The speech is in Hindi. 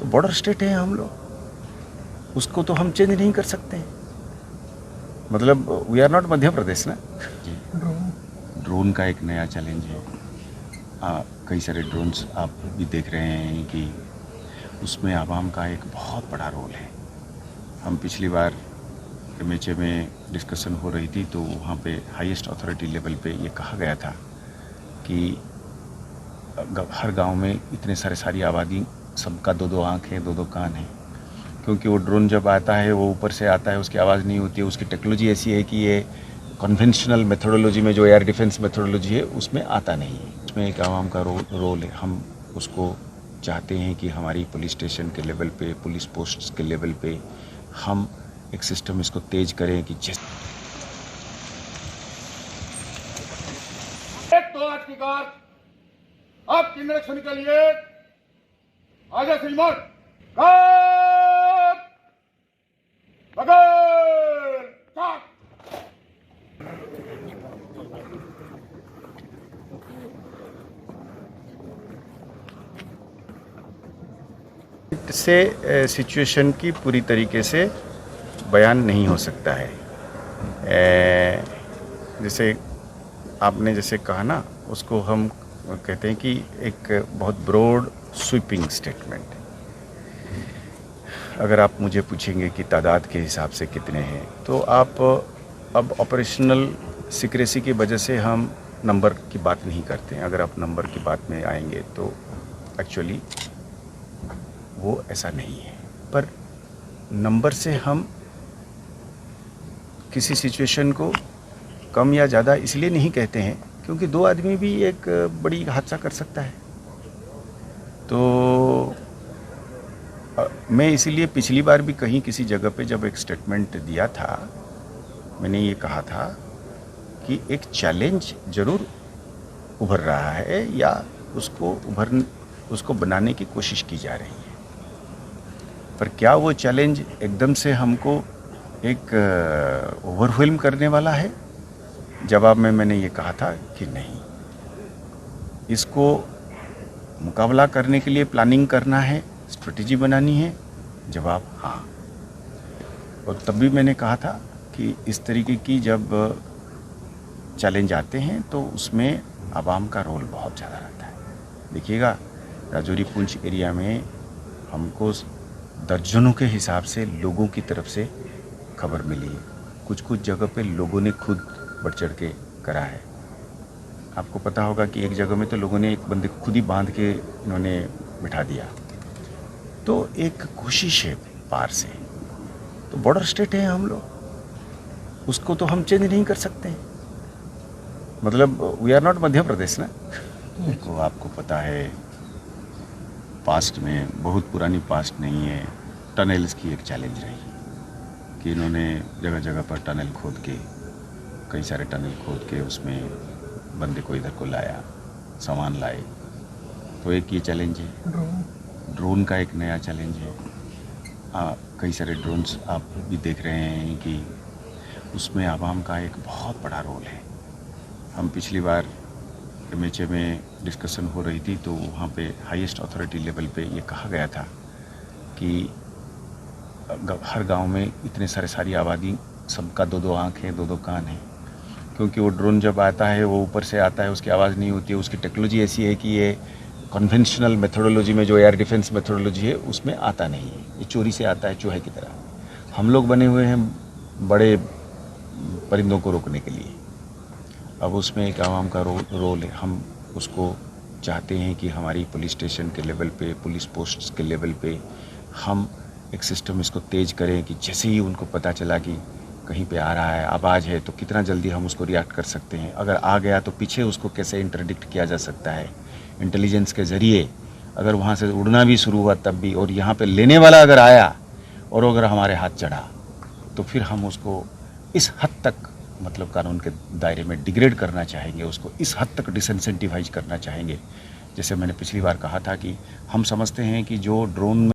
बॉर्डर स्टेट है हम लोग, उसको तो हम चेंज नहीं कर सकते हैं। मतलब we are not Madhya Pradesh ना जी। ड्रोन का एक नया चैलेंज है। कई सारे ड्रोन्स आप भी देख रहे हैं कि उसमें आवाम का एक बहुत बड़ा रोल है। हम पिछली बार MHA में डिस्कशन हो रही थी तो वहाँ पे हाईएस्ट अथॉरिटी लेवल पे ये कहा गया था कि हर गांव में इतने सारी आबादी, सबका दो दो आँख है, दो दो कान है, क्योंकि वो ड्रोन जब आता है वो ऊपर से आता है, उसकी आवाज़ नहीं होती है। उसकी टेक्नोलॉजी ऐसी है कि ये कन्वेंशनल मेथोडोलॉजी में जो एयर डिफेंस मेथोडोलॉजी है उसमें आता नहीं है। उसमें एक आवाम का रोल है। हम उसको चाहते हैं कि हमारी पुलिस स्टेशन के लेवल पे, पुलिस पोस्ट के लेवल पे हम एक सिस्टम इसको तेज करें कि आपकी निरीक्षण के लिए आगे श्रीमान से सिचुएशन की पूरी तरीके से बयान नहीं हो सकता है। जैसे आपने जैसे कहा ना, उसको हम कहते हैं कि एक बहुत ब्रॉड स्वीपिंग स्टेटमेंट। अगर आप मुझे पूछेंगे कि तादाद के हिसाब से कितने हैं, तो आप अब ऑपरेशनल सीक्रेसी की वजह से हम नंबर की बात नहीं करते हैं। अगर आप नंबर की बात में आएंगे तो एक्चुअली वो ऐसा नहीं है, पर नंबर से हम किसी सिचुएशन को कम या ज़्यादा इसलिए नहीं कहते हैं क्योंकि दो आदमी भी एक बड़ी हादसा कर सकता है। तो मैं इसीलिए पिछली बार भी कहीं किसी जगह पे जब एक स्टेटमेंट दिया था, मैंने ये कहा था कि एक चैलेंज ज़रूर उभर रहा है या उसको बनाने की कोशिश की जा रही है, पर क्या वो चैलेंज एकदम से हमको एक ओवरवेल्म करने वाला है? जवाब में मैंने ये कहा था कि नहीं, इसको मुकाबला करने के लिए प्लानिंग करना है, स्ट्रेटजी बनानी है। जवाब हाँ। और तब भी मैंने कहा था कि इस तरीके की जब चैलेंज आते हैं तो उसमें आवाम का रोल बहुत ज़्यादा रहता है। देखिएगा, राजौरी पुंछ एरिया में हमको दर्जनों के हिसाब से लोगों की तरफ से खबर मिली है। कुछ जगह पे लोगों ने खुद बढ़ चढ़ के करा है। आपको पता होगा कि एक जगह में तो लोगों ने एक बंदे को खुद ही बांध के इन्होंने बिठा दिया। तो एक कोशिश है पार से। तो बॉर्डर स्टेट है हम लोग, उसको तो हम चेंज नहीं कर सकते हैं। मतलब we are not Madhya Pradesh ना। तो आपको पता है, पास्ट में, बहुत पुरानी पास्ट नहीं है, टनल्स की एक चैलेंज रही कि इन्होंने जगह जगह पर टनल खोद के, कई सारे टनल खोद के उसमें बंदे को इधर को लाया, सामान लाए। तो एक ये चैलेंज है। ड्रोन का एक नया चैलेंज है। कई सारे ड्रोन्स आप भी देख रहे हैं कि उसमें आवाम का एक बहुत बड़ा रोल है। हम पिछली बार MHA में डिस्कशन हो रही थी तो वहाँ पे हाईएस्ट अथॉरिटी लेवल पे ये कहा गया था कि हर गांव में इतने सारी आबादी, सबका दो दो आँख है, दो दो कान है, क्योंकि वो ड्रोन जब आता है वो ऊपर से आता है, उसकी आवाज़ नहीं होती है। उसकी टेक्नोलॉजी ऐसी है कि ये कन्वेंशनल मेथोडोलॉजी में जो एयर डिफेंस मेथोडोलॉजी है उसमें आता नहीं है। ये चोरी से आता है, चूहे की तरह। हम लोग बने हुए हैं बड़े परिंदों को रोकने के लिए। अब उसमें एक आवाम का रोल है। हम उसको चाहते हैं कि हमारी पुलिस स्टेशन के लेवल पे, पुलिस पोस्ट के लेवल पे हम एक सिस्टम इसको तेज करें कि जैसे ही उनको पता चला कि कहीं पे आ रहा है, आवाज़ है, तो कितना जल्दी हम उसको रिएक्ट कर सकते हैं। अगर आ गया तो पीछे उसको कैसे इंटरडिक्ट किया जा सकता है इंटेलिजेंस के ज़रिए। अगर वहाँ से उड़ना भी शुरू हुआ तब भी, और यहाँ पे लेने वाला अगर आया और अगर हमारे हाथ चढ़ा तो फिर हम उसको इस हद तक, मतलब कानून के दायरे में डिग्रेड करना चाहेंगे, उसको इस हद तक डिसइंसेंटिवाइज करना चाहेंगे। जैसे मैंने पिछली बार कहा था कि हम समझते हैं कि जो ड्रोन